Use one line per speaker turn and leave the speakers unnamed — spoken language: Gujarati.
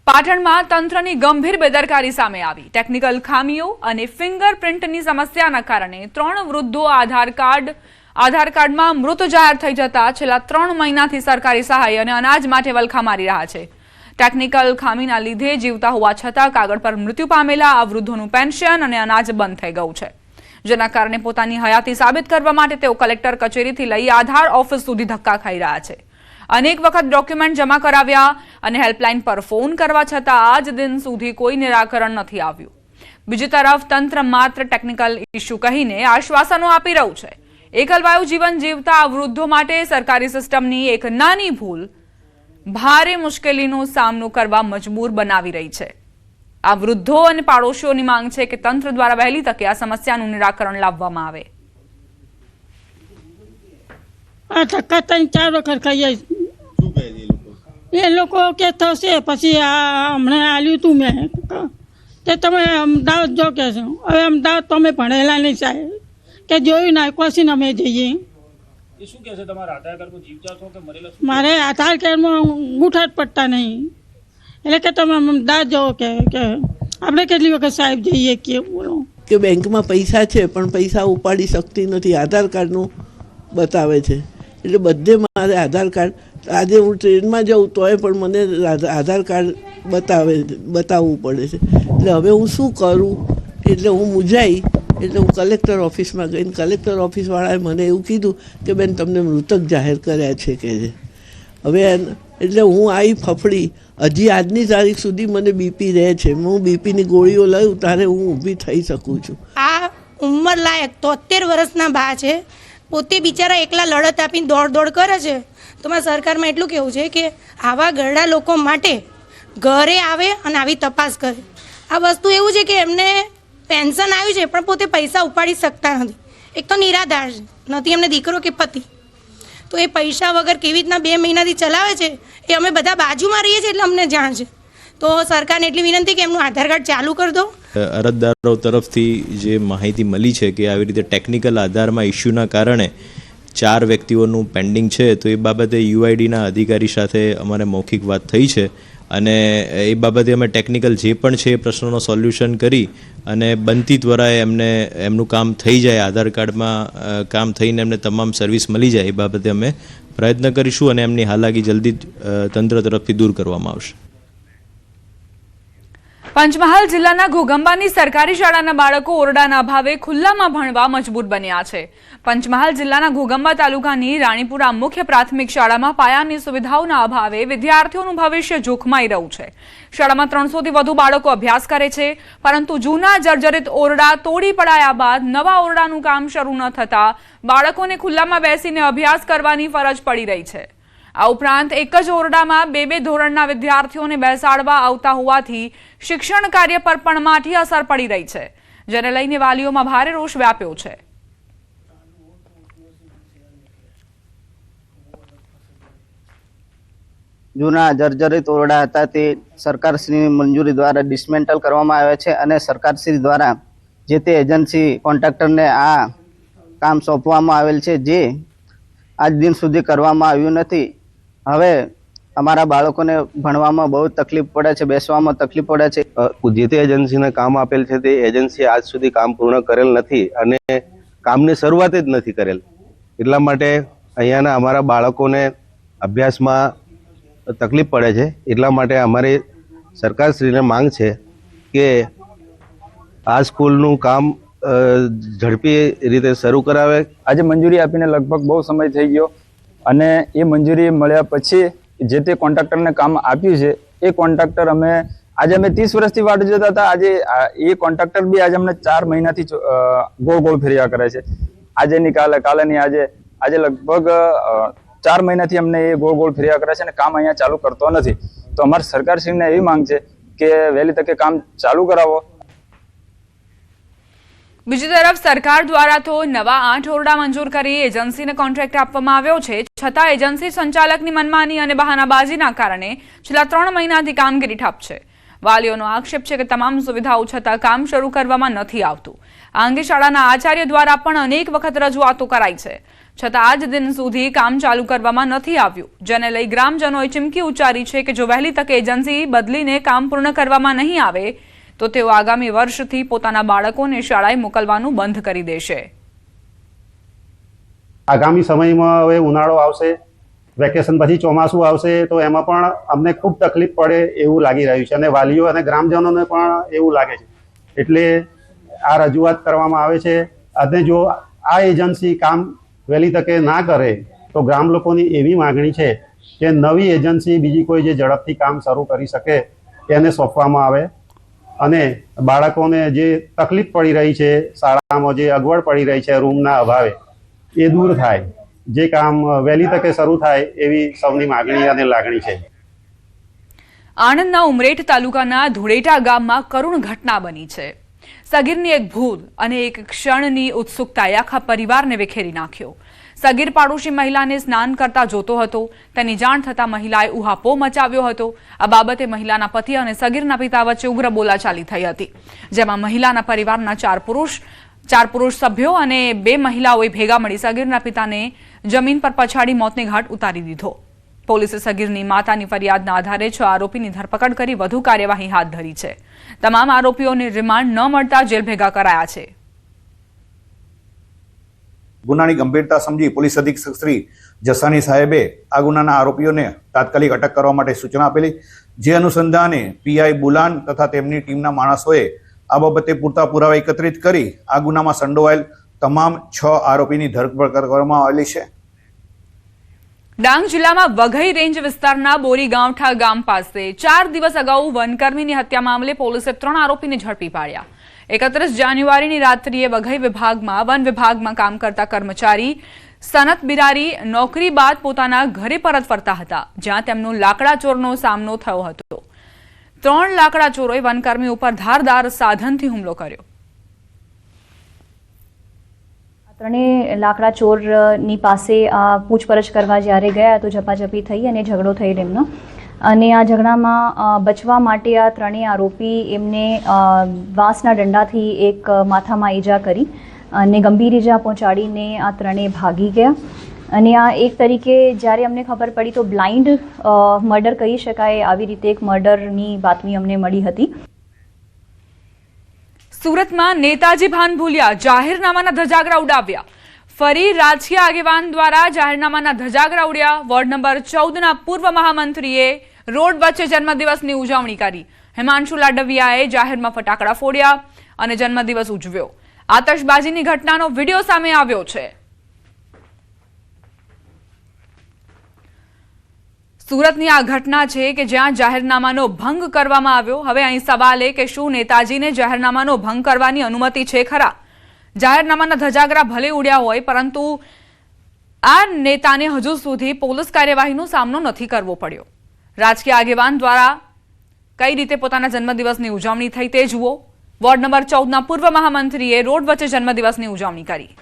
પાટણમાં તંત્રની ગંભીર બેદરકારી સામે આવી। ટેકનિકલ ખામીઓ અને ફિંગરપ્રિન્ટની સમસ્યાના કારણે 3 વૃદ્ધો આધાર કાર્ડમાં મૃત જાહેર થઈ જતા છેલ્લા 3 મહિનાથી સરકારી સહાય અને અનાજ માટે વલખા મારી રહ્યા છે। ટેકનિકલ ખામીના લીધે જીવતા હોવા છતાં કાગળ પર મૃત્યુ પામેલા આ વૃદ્ધોનું પેન્શન અને અનાજ બંધ થઈ ગયું છે, જેના કારણે પોતાની હયાતી સાબિત કરવા માટે તેઓ કલેક્ટર કચેરીથી લઈ આધાર ઓફિસ સુધી ધક્કા ખાઈ રહ્યા છે। अनेक वक्त डॉक्यूमेंट जमा कराव्या અને हेल्पलाइन पर फोन करवा छता आज दिन सुधी कोई निराकरण नहीं आव्યું। बीजी तरफ तंत्र मात्र टेक्निकल इश्यू कहीने आश्वासनो आपी રહ્યું છે। एकलवायु जीवन जीवता वृद्धों माटे सरकारी सिस्टमनी एक नानी भूल भारे मुश्केलीनो सामनो करवा मजबूर बनावी रही है। आ वृद्धों और पाड़ोशीओनी मांग है कि तंत्र द्वारा वहेली तके आ समस्याનું निराकरण लाववामां आवे।
धक्का 3-4 वखत खाई ये लोग के थशे पछी हमणे आल्યું તું મેં કે તમે અમદાવાદ જો કે છો। હવે અમદાવાદ તમે ભણેલા નહીં સાહેબ કે જોયું ના કોશીને અમે જઈએ।
એ શું કહે છે તમારા આધાર કાર્ડ પર જીવતા છો કે મરેલા છો?
મારે આધાર કાર્ડમાં ગુઠા જ પડતા નહીં, એટલે કે તમે અમદાવાદ જાઓ કે આપણે કેટલી વખત સાહેબ જઈએ કે બોલો
કે બેંકમાં પૈસા છે પણ પૈસા ઉપાડી શકતી નથી, આધાર કાર્ડનું બતાવે છે। એટલે બધે મારે આધાર કાર્ડ, આજે હું ટ્રેનમાં જાઉં તોય પણ મને આધાર કાર્ડ બતાવવું પડે છે। એટલે હવે હું શું કરું, એટલે હું મૂંઝાઈ। એટલે હું કલેક્ટર ઓફિસમાં ગઈને કલેક્ટર ઓફિસવાળાએ મને એવું કીધું કે બેન તમને મૃતક જાહેર કર્યા છે કે છે। હવે એટલે હું આવી ફફડી, હજી આજની તારીખ સુધી મને બીપી રહે છે। હું બીપીની ગોળીઓ લઉં ત્યારે હું ઊભી થઈ શકું છું।
આ ઉંમર લાયક 73 વર્ષના બા છે, પોતે બિચારા એકલા લડત આપીને દોડ કરે છે। તો મારા સરકારમાં એટલું કહેવું છે કે આવા ગરડા લોકો માટે ઘરે આવે અને આવી તપાસ કરે। આ વસ્તુ એવું છે કે એમને પેન્શન આવ્યું છે પણ પોતે પૈસા ઉપાડી શકતા નથી। એક તો નિરાધાર છે, નથી એમને દીકરો કે પતિ, તો એ પૈસા વગર કેવી રીતના 2 મહિનાથી ચલાવે છે એ અમે બધા બાજુમાં રહીએ છીએ એટલે અમને જાણ છે। તો સરકારને એટલી વિનંતી કે એમનું આધાર કાર્ડ ચાલુ કરી દો।
અરજદારો તરફથી જે માહિતી મળી છે કે આવી રીતે ટેકનિકલ આધારમાં ઇસ્યુના કારણે 4 વ્યક્તિઓનું પેન્ડિંગ છે, તો એ બાબતે યુઆઈડીના અધિકારી સાથે અમારે મૌખિક વાત થઈ છે અને એ બાબતે અમે ટેકનિકલ જે પણ છે એ પ્રશ્નોનો સોલ્યુશન કરી અને બનતી ત્વરાએ એમનું કામ થઈ જાય, આધાર કાર્ડમાં કામ થઈને એમને તમામ સર્વિસ મળી જાય એ બાબતે અમે પ્રયત્ન કરીશું અને એમની હાલાકી જલ્દી તંત્ર તરફથી દૂર કરવામાં આવશે।
પંચમહાલ જિલ્લાના ઘોગંબાની સરકારી શાળાના બાળકો ઓરડાના અભાવે ખુલ્લામાં ભણવા મજબૂર બન્યા છે। પંચમહાલ જિલ્લાના ઘોગંબા તાલુકાની રાણીપુરા મુખ્ય પ્રાથમિક શાળામાં પાયાની સુવિધાઓના અભાવે વિદ્યાર્થીઓનું ભવિષ્ય જોખમાઈ રહ્યું છે। શાળામાં 300થી વધુ બાળકો અભ્યાસ કરે છે, પરંતુ જૂના જર્જરિત ઓરડા તોડી પડાયા બાદ નવા ઓરડાનું કામ શરૂ ન થતા બાળકોને ખુલ્લામાં બેસીને અભ્યાસ કરવાની ફરજ પડી રહી છે। આ ઉપરાંત એક જ ઓરડામાં 2 ધોરણના વિદ્યાર્થીઓને બેસાડવા આવતા હોવાથી શિક્ષણ કાર્ય પર પણ માઠી અસર પડી રહી છે, જેને લઈને વાલીઓમાં ભારે રોષ વ્યાપ્યો છે।
જૂના જર્જરિત ઓરડા હતા તે સરકારશ્રીની મંજૂરી દ્વારા ડિસમેન્ટલ કરવામાં આવ્યા છે અને સરકારશ્રી દ્વારા જે તે એજન્સી કોન્ટ્રાક્ટરને આ કામ સોંપવામાં આવેલ છે, જે આજ દિન સુધી કરવામાં આવ્યું નથી। હવે અમારા બાળકોને ભણવામાં બહુ તકલીફ પડે છે, બેસવામાં તકલીફ પડે છે।
જે તે એજન્સીને કામ આપેલ છે તે એજન્સીએ આજ સુધી કામ પૂર્ણ કરેલ નથી અને કામની શરૂઆત જ નથી કરેલ। એટલા માટે અહીંયાના અમારા બાળકોને અભ્યાસમાં તકલીફ પડે છે। એટલા માટે અમારી સરકારશ્રીને માંગ છે કે આ સ્કૂલનું કામ ઝડપી રીતે શરૂ કરાવે।
આજે મંજૂરી આપીને લગભગ બહુ સમય થઈ ગયો અને એ મંજૂરી મળ્યા પછી જે તે કોન્ટ્રાક્ટરને કામ આપ્યું છે એ કોન્ટ્રાક્ટર અમે 30 વર્ષથી વાટ જોતા હતા। આજે એ કોન્ટ્રાક્ટર બી આજે અમને 4 મહિનાથી ગોળ ફેર્યા કરે છે। આજે ની કાલે ની આજે લગભગ 4 મહિનાથી અમને એ ગોળ ફેર્યા કરે છે અને કામ અહીંયા ચાલુ કરતો નથી। તો અમારી સરકારશ્રીને એવી માંગ છે કે વહેલી તકે કામ ચાલુ કરાવો।
બીજી તરફ સરકાર દ્વારા તો નવા 8 ઓરડા મંજૂર કરી એજન્સીને કોન્ટ્રાક્ટ આપવામાં આવ્યો છે, છતાં એજન્સી સંચાલકની મનમાની અને બહાનાબાજીના કારણે છેલ્લા 3 મહિનાથી કામગીરી ઠપ છે। વાલીઓનો આક્ષેપ છે કે તમામ સુવિધાઓ છતાં કામ શરૂ કરવામાં નથી આવતું। આ અંગે શાળાના આચાર્ય દ્વારા પણ અનેક વખત રજૂઆતો કરાઈ છે, છતાં આજ દિન સુધી કામ ચાલુ કરવામાં નથી આવ્યું, જેને લઈ ગ્રામજનોએ ચીમકી ઉચ્ચારી છે કે જો વહેલી તકે એજન્સી બદલીને કામ પૂર્ણ કરવામાં નહીં આવે તો તેઓ આગામી વર્ષથી પોતાના બાળકોને શાળાએ મોકલવાનું બંધ કરી દેશે.
આગામી સમયમાં હવે ઉનાળો આવશે, વેકેશન પછી ચોમાસું આવશે તો એમાં પણ અમને ખૂબ તકલીફ પડે એવું લાગી રહ્યું છે અને વાલીઓ અને ગ્રામજનોને પણ એવું લાગે છે. એટલે આ રજૂઆત કરવામાં આવે છે. અને જો આ એજન્સી કામ વહેલી તકે ના કરે તો ગ્રામ લોકોની એવી માગણી છે કે નવી એજન્સી બીજી કોઈ જે ઝડપથી કામ શરૂ કરી શકે એને સોંપવામાં આવે અને બાળકોને જે તકલીફ પડી રહી છે, શાળામાં જે અગવડ પડી રહી છે રૂમના અભાવે, એ દૂર થાય, જે કામ વહેલી તકે શરૂ થાય એવી સૌની માગણી અને લાગણી છે.
આણંદના ઉમરેઠ તાલુકાના ધુળેટા ગામમાં કરુણ ઘટના બની છે. સગીરની એક ભૂલ અને એક ક્ષણની ઉત્સુકતાએ આખા પરિવારને વિખેરી નાખ્યો. સગીર પાડોશી મહિલાને સ્નાન કરતા જોતો હતો. તેની જાણ થતાં મહિલાએ ઉહાપો મચાવ્યો હતો. આ બાબતે મહિલાના પતિ અને સગીરના પિતા વચ્ચે ઉગ્ર બોલાચાલી થઈ હતી, જેમાં મહિલાના પરિવારના ચાર પુરુષ સભ્યો અને 2 મહિલાઓએ ભેગા મળી સગીરના પિતાને જમીન પર પછાડી મોતને ઘાટ ઉતારી દીધો. પોલીસે સગીરની માતાની ફરિયાદના આધારે 6 આરોપીની ધરપકડ કરી વધુ કાર્યવાહી હાથ ધરી છે. તમામ આરોપીઓને રિમાન્ડ ન મળતા જેલ ભેગા કરાયા છે.
ગુનાની ગંભીરતા સમજી પોલીસ અધિક્ષક શ્રી જસાણી સાહેબે આ ગુનાના આરોપીઓને તાત્કાલિક અટક કરવા માટે સૂચના આપેલી, જે અનુસંધાને પીઆઈ બુલાન તથા તેમની ટીમના માણસોએ આ બાબતે પૂરતા પુરાવા એકત્રિત કરી આ ગુનામાં સંડોવાયેલ તમામ 6 આરોપીની ધરપકડ કરવામાં આવેલી છે.
ડાંગ જિલ્લામાં વઘઈ રેન્જ વિસ્તારના બોરી ગાંવઠા ગામ પાસે 4 દિવસ અગાઉ વનકર્મીની હત્યા મામલે પોલીસે 3 આરોપીને ઝડપી પાડ્યા. 31 જાન્યુઆરીની રાત્રિએ વઘઈ વન વિભાગમાં કામ કરતા કર્મચારી સનત બિરારી નોકરી બાદ પોતાના ઘરે પરત ફરતા હતા, જ્યાં તેમનો લાકડા ચોરનો સામનો થયો હતો. 3 લાકડા ચોરોએ વનકર્મી ઉપર ધારદાર સાધનથી હુમલો કર્યો.
ત્રણેય લાકડા ચોરની પાસે પૂછપરછ કરવા જ્યારે ગયા તો ઝપાઝપી થઈ અને ઝઘડો થયેલ એમનો. અને આ ઝઘડામાં બચવા માટે આ ત્રણેય આરોપી એમને વાંસના દંડાથી એક માથામાં ઈજા કરી અને ગંભીર ઈજા પહોંચાડીને આ ત્રણેય ભાગી ગયા. અને આ એક તરીકે જ્યારે અમને ખબર પડી તો બ્લાઇન્ડ મર્ડર કહી શકાય, આવી રીતે એક મર્ડરની બાતમી અમને મળી હતી.
સુરતમાં નેતાજી ભાન ભૂલ્યા, જાહેરનામાના ધજાગરા ઉડાવ્યા. ફરી રાજકીય આગેવાન દ્વારા જાહેરનામાના ધજાગરા ઉડ્યા. વોર્ડ નંબર 14ના પૂર્વ મહામંત્રીએ રોડ વચ્ચે જન્મદિવસની ઉજવણી કરી. હિમાંશુ લાડવિયાએ જાહેરમાં ફટાકડા ફોડ્યા અને જન્મદિવસ ઉજવ્યો. આતશબાજીની ઘટનાનો વિડીયો સામે આવ્યો છે. સુરતની આ ઘટના છે કે જ્યાં જાહેરનામાનો ભંગ કરવામાં આવ્યો. હવે અહીં સવાલ એ કે શું નેતાજીને જાહેરનામાનો ભંગ કરવાની અનુમતિ છે ખરા? જાહેરનામાના ધજાગરા ભલે ઉડ્યા હોય, પરંતુ આ નેતાને હજુ સુધી પોલીસ કાર્યવાહીનો સામનો નથી કરવો પડ્યો. રાજકીય આગેવાન દ્વારા કઈ રીતે પોતાના જન્મદિવસની ઉજવણી થઈ તે જુઓ. વોર્ડ નંબર 14ના પૂર્વ મહામંત્રીએ રોડ વચ્ચે જન્મદિવસની ઉજવણી કરી.